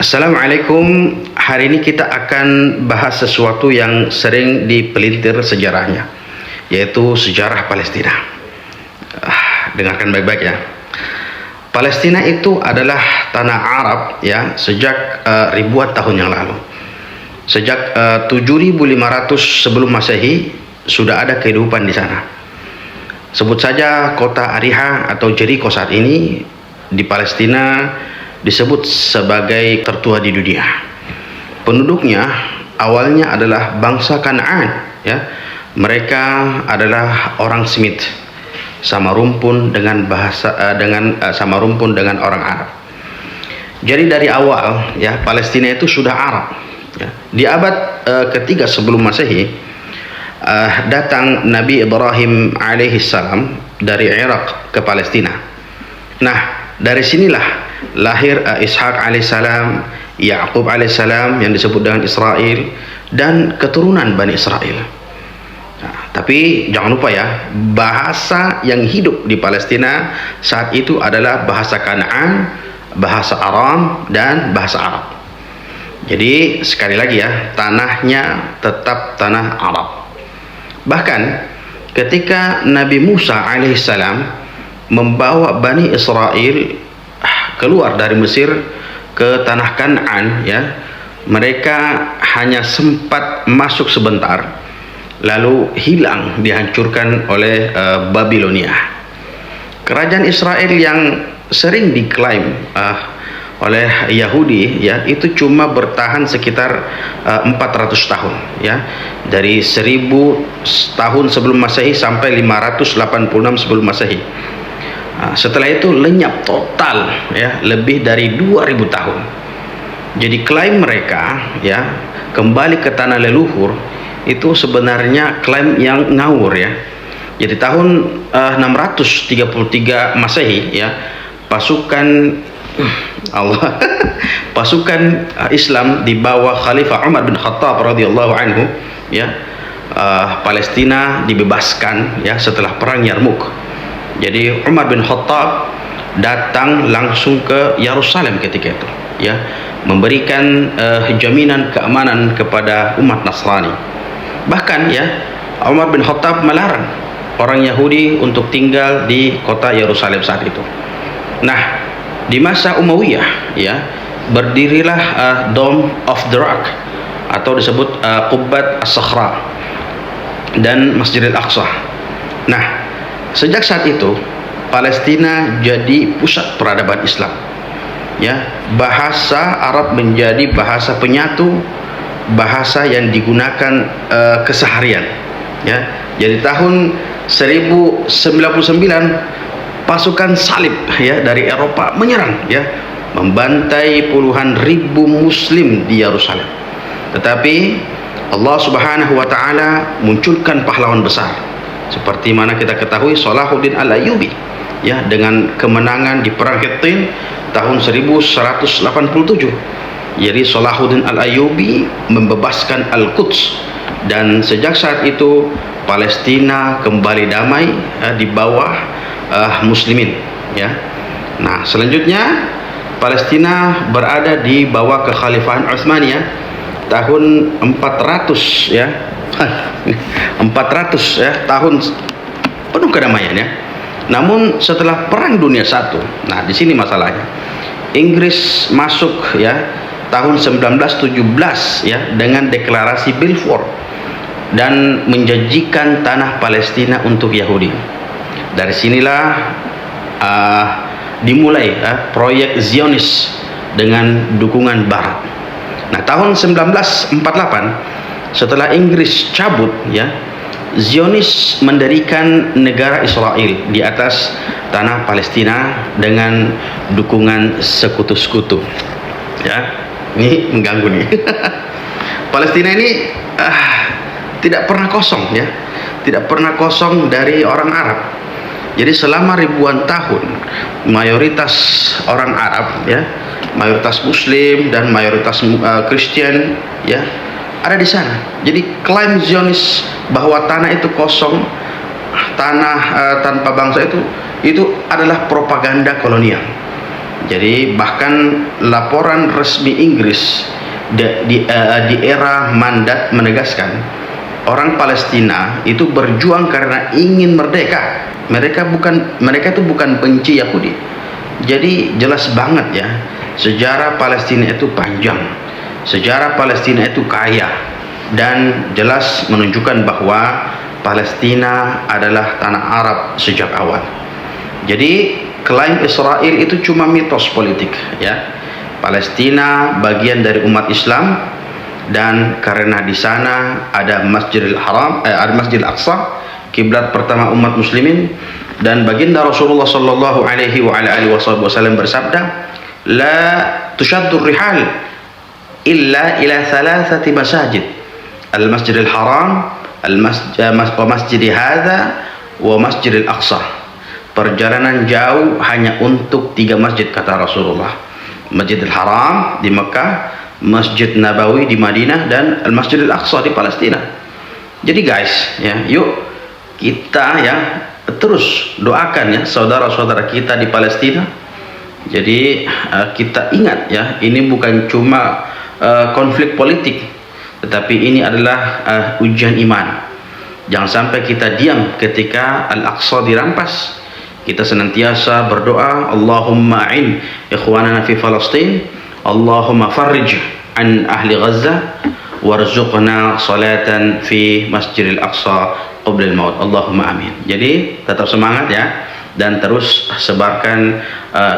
Assalamualaikum. Hari ini kita akan bahas sesuatu yang sering dipelintir sejarahnya, yaitu sejarah Palestina. Dengarkan baik-baik ya. Palestina itu adalah tanah Arab ya sejak ribuan tahun yang lalu. Sejak 7500 sebelum Masehi sudah ada kehidupan di sana. Sebut saja kota Ariha atau Jericho saat ini di Palestina disebut sebagai tertua di dunia. Penduduknya awalnya adalah bangsa Kanaan ya. Mereka adalah orang Semit, sama rumpun dengan orang Arab. Jadi dari awal ya Palestina itu sudah Arab ya. Di abad ketiga sebelum Masehi datang Nabi Ibrahim alaihissalam dari Irak ke Palestina. Nah, dari sinilah lahir Ishak alaihissalam, Yakub alaihissalam yang disebut dengan Israel, dan keturunan Bani Israel. Nah, tapi jangan lupa ya, bahasa yang hidup di Palestina saat itu adalah bahasa Kanaan, bahasa Aram, dan bahasa Arab. Jadi sekali lagi ya, tanahnya tetap tanah Arab. Bahkan ketika Nabi Musa alaihissalam membawa Bani Israel keluar dari Mesir ke tanah Kanaan ya, mereka hanya sempat masuk sebentar lalu hilang, dihancurkan oleh Babilonia. Kerajaan Israel yang sering diklaim oleh Yahudi ya, itu cuma bertahan sekitar 400 tahun ya, dari 1000 tahun sebelum Masehi sampai 586 sebelum Masehi. Setelah itu lenyap total ya, lebih dari 2000 tahun. Jadi klaim mereka ya kembali ke tanah leluhur itu sebenarnya klaim yang ngawur ya. Jadi tahun 633 Masehi ya, pasukan pasukan Islam di bawah Khalifah Umar bin Khattab radhiyallahu anhu ya, Palestina dibebaskan ya setelah perang Yarmuk. Jadi Umar bin Khattab datang langsung ke Yerusalem ketika itu ya, memberikan jaminan keamanan kepada umat Nasrani. Bahkan ya, Umar bin Khattab melarang orang Yahudi untuk tinggal di kota Yerusalem saat itu. Nah, di masa Umayyah ya, berdirilah Dome of the Rock atau disebut Qubbat As-Sakhra dan Masjidil Aqsa. Nah, sejak saat itu Palestina jadi pusat peradaban Islam ya. Bahasa Arab menjadi bahasa penyatu, bahasa yang digunakan keseharian ya. Jadi tahun 1099 pasukan salib ya dari Eropa menyerang ya, membantai puluhan ribu muslim di Yerusalem. Tetapi Allah Subhanahu wa taala munculkan pahlawan besar seperti mana kita ketahui Salahuddin Al-Ayyubi ya, dengan kemenangan di perang Hittin tahun 1187. Jadi Salahuddin Al-Ayyubi membebaskan Al-Quds, dan sejak saat itu Palestina kembali damai di bawah muslimin ya. Nah, selanjutnya Palestina berada di bawah kekhalifahan Utsmaniyah tahun 400 ya. 400 ya tahun penuh kedamaian ya. Namun setelah Perang Dunia I, nah di sini masalahnya, Inggris masuk ya tahun 1917 ya dengan deklarasi Balfour dan menjanjikan tanah Palestina untuk Yahudi. Dari sinilah dimulai proyek Zionis dengan dukungan Barat. Nah, tahun 1948 setelah Inggris cabut ya, Zionis mendirikan negara Israel di atas tanah Palestina dengan dukungan sekutu-sekutu ya. Ini mengganggu nih. Palestina ini tidak pernah kosong ya, tidak pernah kosong dari orang Arab. Jadi selama ribuan tahun mayoritas orang Arab ya, mayoritas Muslim dan mayoritas Kristen ya, ada di sana. Jadi klaim Zionis bahwa tanah itu kosong, tanah tanpa bangsa itu adalah propaganda kolonial. Jadi bahkan laporan resmi Inggris di era mandat menegaskan orang Palestina itu berjuang karena ingin merdeka. Mereka itu bukan benci Yahudi. Jadi jelas banget ya, sejarah Palestina itu panjang, sejarah Palestina itu kaya, dan jelas menunjukkan bahwa Palestina adalah tanah Arab sejak awal. Jadi klaim Israel itu cuma mitos politik ya. Palestina bagian dari umat Islam, dan karena di sana ada Masjidil Haram, ada Masjidil Aqsa, kiblat pertama umat muslimin, dan baginda Rasulullah sallallahu alaihi wasallam bersabda, la tushaddu rihal illa ila thalathati masajid, al Masjidil Haram, wa masjid hadza, wa Masjidil Aqsa. Perjalanan jauh hanya untuk 3 masjid, kata Rasulullah. Masjidil Haram di Mekah, Masjid Nabawi di Madinah, dan Al-Masjidil Aqsa di Palestina. Jadi guys, ya, yuk kita ya terus doakan ya saudara-saudara kita di Palestina. Jadi kita ingat ya, ini bukan cuma konflik politik, tetapi ini adalah ujian iman. Jangan sampai kita diam ketika Al-Aqsa dirampas. Kita senantiasa berdoa, Allahumma a'in ikhwanana fi Palestin, Allahumma farrij an ahli Gaza, warzuqna salatan fi Masjidil Aqsa qabla al-maut. Allahumma amin. Jadi tetap semangat ya, dan terus sebarkan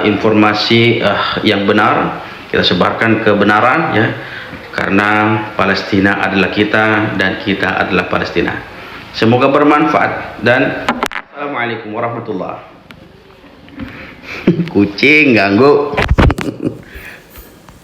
informasi yang benar. Kita sebarkan kebenaran ya, karena Palestina adalah kita dan kita adalah Palestina. Semoga bermanfaat, dan Assalamualaikum warahmatullahi. Kucing ganggu.